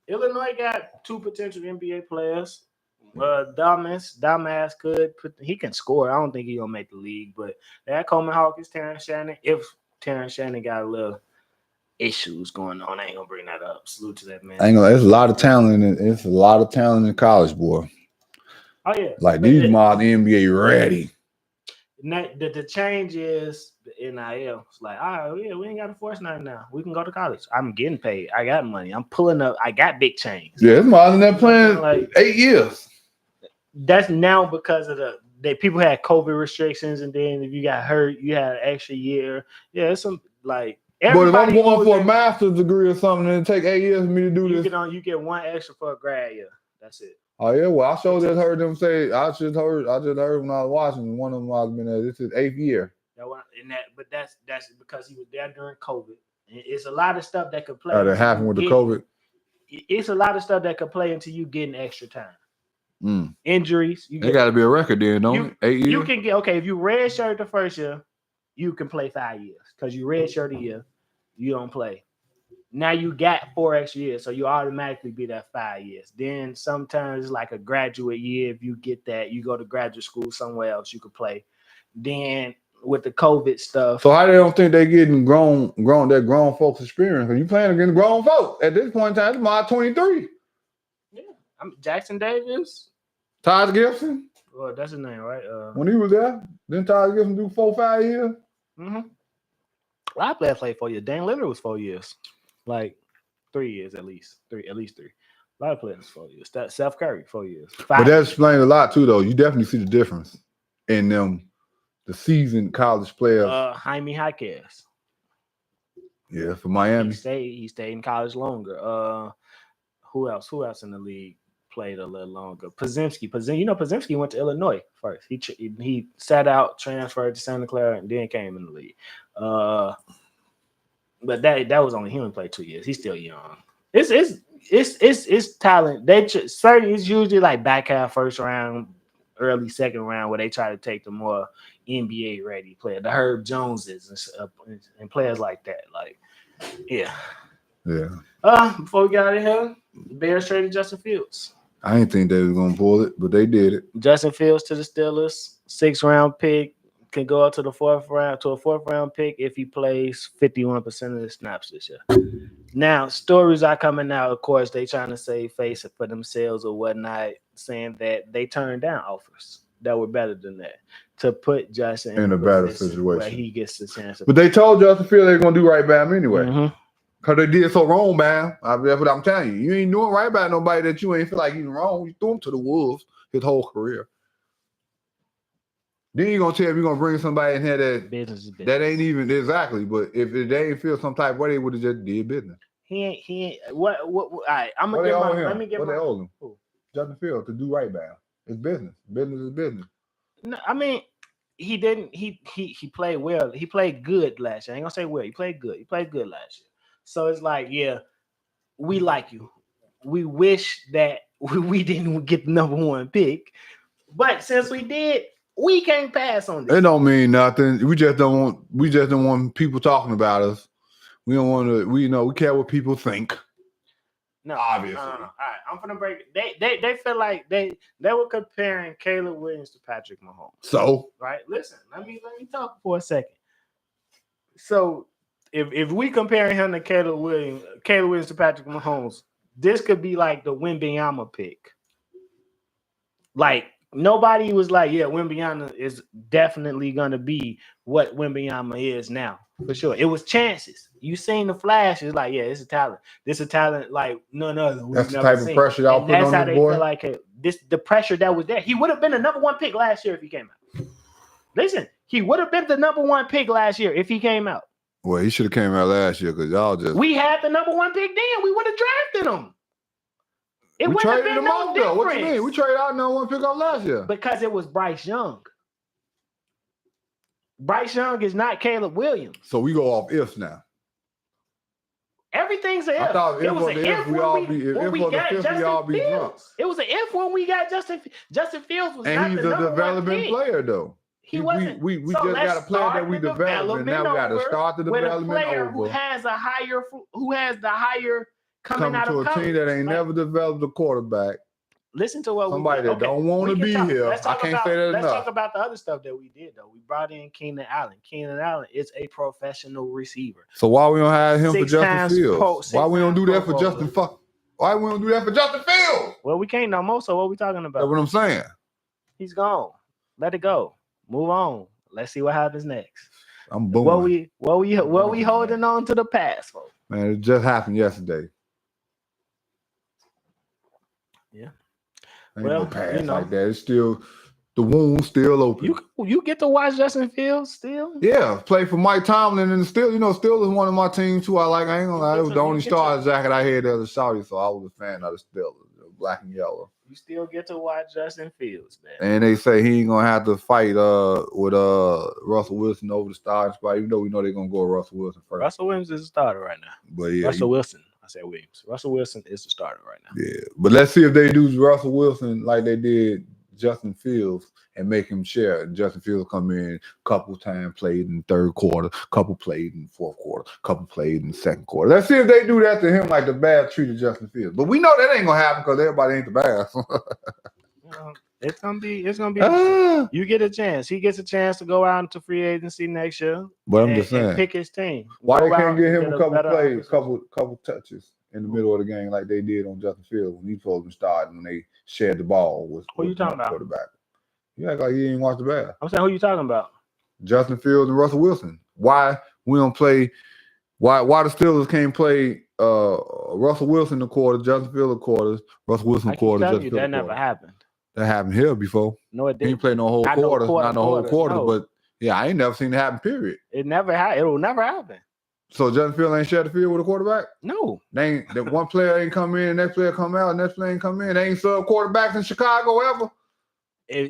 Illinois got 2 potential NBA players. Dumbass he can score. I don't think he's gonna make the league, but that Coleman Hawk is Terrence Shannon. If Terrence Shannon got a little issues going on, I ain't gonna bring that up. Salute to that man. There's a lot of talent. It's a lot of talent in college, boy. Oh yeah, like these mods, the NBA ready. The change is the NIL. It's like, all right, yeah, we ain't got to force nothing now. We can go to college. I'm getting paid. I got money. I'm pulling up. I got big chains. Yeah, it's more than that playing like 8 years. That's now because of people had COVID restrictions, and then if you got hurt, you had an extra year. Yeah, it's some like. But if I'm going for a master's degree or something, and it take 8 years for me to do this, you get one extra for a grad year. That's it. Oh yeah, well I sure just heard them say. I just heard when I was watching one of them. I've been there. This is 8th year. But that's because he was there during COVID. And it's a lot of stuff that could play. That happened with the COVID. It's a lot of stuff that could play into you getting extra time. Injuries. It got to be a record then, don't it? 8 years. You can get if you redshirt the first year, you can play 5 years because you redshirt a year, you don't play. Now you got 4 extra years, so you automatically be that 5 years. Then sometimes it's like a graduate year. If you get that, you go to graduate school somewhere else, you could play. Then with the COVID stuff. So how they don't think they getting grown folks experience? Because you playing against grown folks at this point in time. It's my 23. Yeah, I'm Jackson Davis. Taj Gibson. Well, that's his name, right? When he was there, didn't Taj Gibson do 4-5 years? Mm-hmm. A lot of players played 4 years. Dan Lillard was 4 years. Like 3 years at least. At least 3. A lot of players 4 years. Steph Curry 4 years. 5 but that explains a lot too, though. You definitely see the difference in them, the seasoned college players. Jaime Jaquez. Yeah, for Miami. He stayed in college longer. Who else in the league played a little longer? Podziemski. Podziemski went to Illinois first. He sat out, transferred to Santa Clara, and then came in the league. But that was only him. Played 2 years. He's still young. It's talent. It's usually like back half first round, early second round where they try to take the more NBA ready player, the Herb Joneses and players like that. Like, yeah. Before we got out of here, the Bears traded Justin Fields. I didn't think they were gonna pull it, but they did it. Justin Fields to the Steelers, 6th round pick. Can go up to the 4th round to a 4th round pick if he plays 51% of the snaps this year. Now, stories are coming out. Of course, they trying to save face for themselves or whatnot, saying that they turned down offers that were better than that to put Justin in a better situation where he gets the chance. But they told Justin Fields they're gonna do right by him anyway. Mm-hmm. Cause they did so wrong, man. That's what I'm telling you. You ain't doing right by nobody that you ain't feel like he's wrong. You threw him to the wolves his whole career. Then you're gonna tell me you're gonna bring somebody in here that business. That ain't even exactly. But if they ain't feel some type of way, they would have just did business. He ain't. What? All right, I'm gonna get my. Let me get what my. They owe him? Justin Fields to do right by him. It's business. Business is business. No, I mean, he didn't. He played well. He played good last year. I ain't gonna say well. He played good. He played good last year. So it's like, yeah, we like you. We wish that we didn't get the number 1 pick, but since we did, we can't pass on this. It don't mean nothing. We just don't want people talking about us. We don't want to. We care what people think. No, obviously. All right, I'm gonna break it. They feel like they were comparing Caleb Williams to Patrick Mahomes. So right, listen, let me talk for a second. So if we compare him to Caleb Williams to Patrick Mahomes, this could be like the Wembanyama pick. Like nobody was like, yeah, Wembanyama is definitely gonna be what Wembanyama is now. For sure. It was chances. You seen the flash. It's like, yeah, it's a talent. This is a talent like none other. That's the type of pressure y'all put on this boy. Feel like the pressure that was there. He would have been the number 1 pick last year if he came out. Listen, he would have been the number 1 pick last year if he came out. Well, he should have came out last year because y'all just. We had the number 1 pick then. We would have drafted him. We traded him out though. What you mean? We traded out number 1 pick up last year because it was Bryce Young. Bryce Young is not Caleb Williams. So we go off ifs now. Everything's an if. I thought it was an if we all be drunk. It was an if when we got Justin Fields was and not he's the a development player though. He wasn't. We just got a player that we developed, and now we got to start the development over. Who has the higher coming out to of a team that ain't never developed a quarterback. Listen to what somebody that don't want to be here. I can't say that enough. Let's talk about the other stuff that we did though. We brought in Keenan Allen. Keenan Allen is a professional receiver. So why we don't have him for Justin Fields? Why we don't do that for Justin? Why we don't do that for Justin Fields? Well, we can't no more. So what are we talking about? That's what I'm saying. He's gone. Let it go. Move on. Let's see what happens next. I'm booming. What we holding on to the past for? Man, it just happened yesterday. Yeah. Ain't Well, no past you know. like that. It's still the wound's still open. You get to watch Justin Fields still? Yeah, play for Mike Tomlin and still, still is one of my teams who I like. I ain't gonna lie, it was the only Star jacket I had as a Saudi, so I was a fan of the Steelers, black and yellow. You still get to watch Justin Fields, man. And they say he ain't gonna have to fight with Russell Wilson over the starting spot, even though we know they're gonna go with Russell Wilson first. Russell Williams is the starter right now. But yeah, Russell Wilson. I said Williams. Russell Wilson is the starter right now. Yeah, but let's see if they do Russell Wilson like they did Justin Fields and make him share. Justin Fields come in, couple times played in third quarter, couple played in fourth quarter, couple played in second quarter. Let's see if they do that to him like the Bears treated Justin Fields. But we know that ain't gonna happen because everybody ain't the Bears. It's gonna be. You get a chance. He gets a chance to go out into free agency next year. But I'm just saying, pick his team. Why they can't give him a couple plays, couple touches in the middle of the game like they did on Justin Fields when he supposed to start when they shared the ball with who you talking about? Quarterback. You act like he ain't watched the Bears. I'm saying who you talking about? Justin Fields and Russell Wilson. Why we don't play? Why the Steelers can't play Russell Wilson the quarter, Justin Fields the quarters, Russell Wilson the quarter, Justin Fields that never happened. That happened here before. No, it didn't. He ain't played no whole quarter, not no whole quarter, no. but yeah, I ain't never seen it happen, period. It will never happen. So Justin Fields ain't shared the field with a quarterback? No. That one player ain't come in, next player come out, next player ain't come in. They ain't sub quarterbacks in Chicago ever.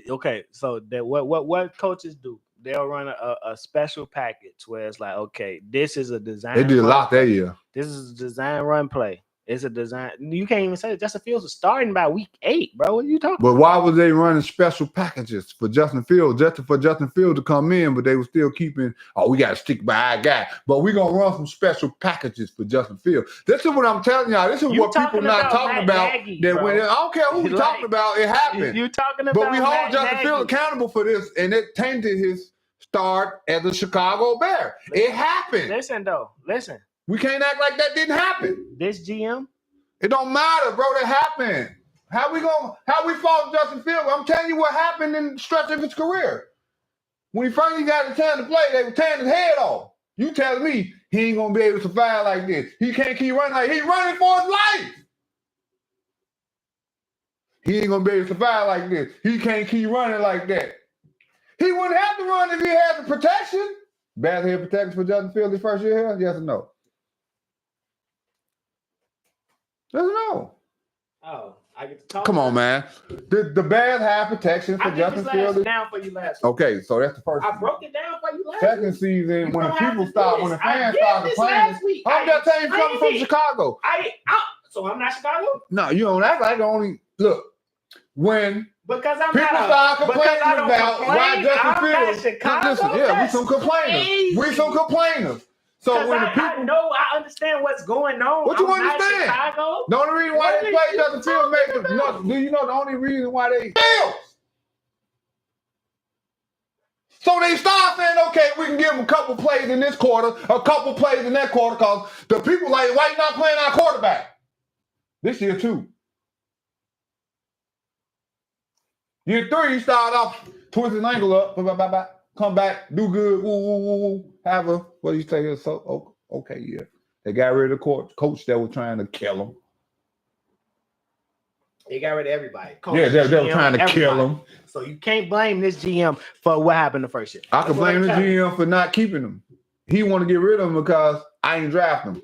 Okay, so that what coaches do? They'll run a special package where it's like, okay, this is a design. They did a lot that year. This is a design run play. It's a design. You can't even say it. Justin Fields is starting by week 8, bro. What are you talking about? But why was they running special packages for Justin Fields, for Justin Fields to come in, but they were still keeping, we got to stick by our guy. But we're going to run some special packages for Justin Fields. This is what I'm telling y'all. This is what people not talking about. I don't care who we talking about. It happened. You talking about But we hold Justin Fields accountable for this, and it tainted his start as a Chicago Bear. It happened. Listen. We can't act like that didn't happen. This GM? It don't matter, bro. That happened. How we fought Justin Fields? I'm telling you what happened in the stretch of his career. When he finally got the time to play, they were tearing his head off. You telling me he ain't gonna be able to survive like this? He can't keep running like he's running for his life. He ain't gonna be able to survive like this. He can't keep running like that. He wouldn't have to run if he had the protection. Bad head protection for Justin Fields his first year here? Yes or no? Yes or no? Oh, I get to talk. Come on, man. The Bears have protection for Justin Fields. Down for you last okay, so that's the first. I broke it down for you last second season when the people start, when the fans start complaining. I'm just telling you something from Chicago. So I'm not Chicago? No, you don't act like only look when. Because I'm people start complaining about why Justin Fields. Listen, yeah, we some complainers. We some complainers. So when the people, I understand what's going on. What you understand? The only reason why they play Justin Fields do you know the only reason why they fail? So they start saying, okay, we can give them a couple plays in this quarter, a couple plays in that quarter, because the people like, why you not playing our quarterback? This year too. Year 3, start off, twist his ankle up, come back, do good, woo, have a, what do you say? So, okay, yeah. They got rid of the coach that was trying to kill him. They got rid of everybody. Coach, they were trying to kill him. So you can't blame this GM for what happened the first year. I can blame the GM for not keeping him. He want to get rid of him because I ain't drafting him.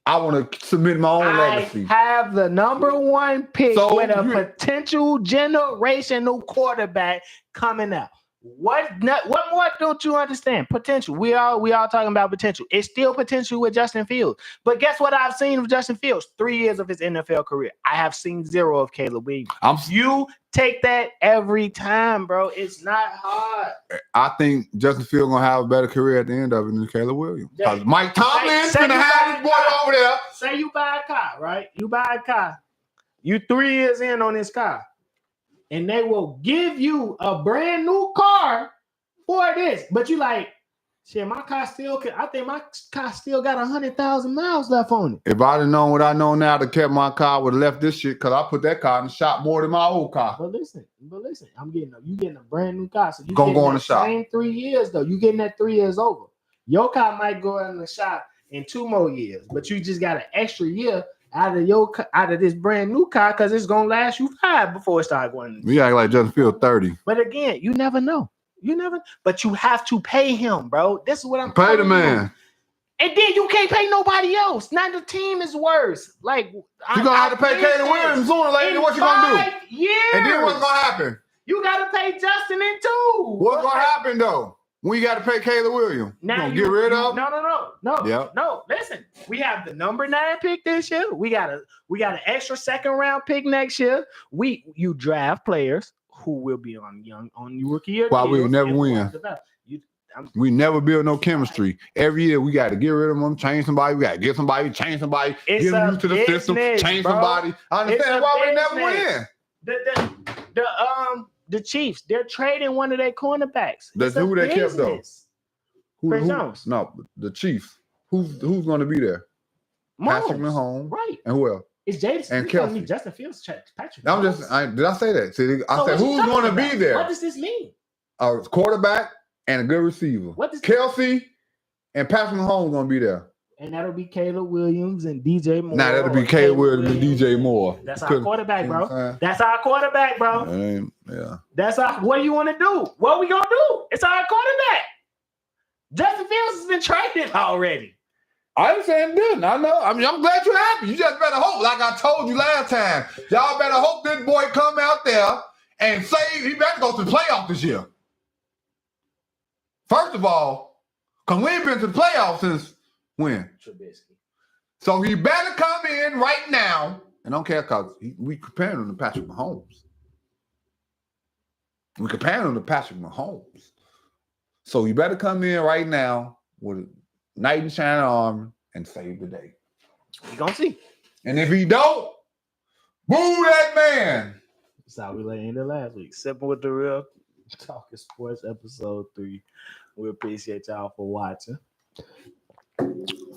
I want to submit my own legacy. I have the number 1 pick with a potential generational quarterback coming out. What more don't you understand? Potential. We all talking about potential. It's still potential with Justin Fields. But guess what I've seen of Justin Fields? 3 years of his NFL career. I have seen 0 of Caleb Williams. You take that every time, bro. It's not hard. I think Justin Fields gonna have a better career at the end of it than Caleb Williams. Because Mike Tomlin's gonna have his boy over there. Say you buy a car, right? You buy a car. You 3 years in on this car. And they will give you a brand new car for this. But you like, Shit, my car still can. I think my car still got 100,000 miles left on it. If I'd have known what I know now to kept my car, I would have left this shit because I put that car in the shop more than my old car. But listen, you getting a brand new car, so you Gonna getting go in that the shop. same 3 years though. You getting that 3 years over. Your car might go in the shop in 2 more years, but you just got an extra year out of this brand new car because it's gonna last you 5 before it starts going. We act like Justin Fields 30. But again, you never know. But you have to pay him, bro. This is what I'm Pay the telling man. you. And then you can't pay nobody else. Now the team is worse. Like You gonna have to pay Caleb Williams sooner or later. What you gonna do? 5 years. And then what's gonna happen? You gotta pay Justin in 2. What's gonna happen though? When you gotta pay Caleb Williams? You gonna get rid of? No. Listen, we have the number 9 pick this year. We got an extra 2nd round pick next year. You draft players who will be on rookie year. Why we never win? We never build no chemistry. Every year we got to get rid of them, change somebody. We got to get somebody, change somebody, It's get them a used to the system, business, change bro. somebody. I understand why we never win. The Chiefs, they're trading one of their cornerbacks. That's It's a who they kept though. business. Chris Jones. No, the Chiefs. Who's going to be there? Patrick Mahomes, right? And who else? It's James and Kelsey. Kelsey. Justin Fields, Patrick. Did I say that? See, I So said what you who's talking going to be about? there? What does this mean? A quarterback and a good receiver. What does Kelsey and Patrick Mahomes going to be there? And that'll be Caleb Williams and DJ Moore. Nah, that'll be Caleb Williams and DJ Moore. That's our quarterback, bro. Yeah. That's our quarterback, bro. Yeah. That's our. What do you want to do? What we gonna do? It's our quarterback. Justin Fields has been traded already. I ain't saying this. I know. I mean, I'm glad you're happy. You just better hope, like I told you last time. Y'all better hope this boy come out there and say he better go to the playoffs this year. First of all, because we ain't been to the playoffs since when? Trubisky. So he better come in right now. And I don't care because we comparing him to Patrick Mahomes. We comparing him to Patrick Mahomes. So you better come in right now with a knight in shining armor and save the day. We gonna see. And if he don't, boo that man. That's how we ended it last week. Sippin with the Real Talking Sports episode 3. We appreciate y'all for watching.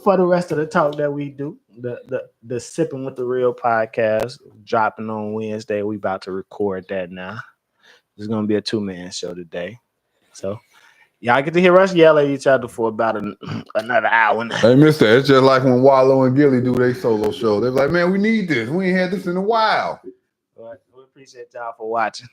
For the rest of the talk that we do, the Sippin with the Real podcast dropping on Wednesday. We about to record that now. It's gonna be a 2-man show today. So y'all get to hear us yell at each other for about another hour. Hey, mister, it's just like when Wallow and Gilly do their solo show. They're like, man, we need this. We ain't had this in a while. We appreciate y'all for watching.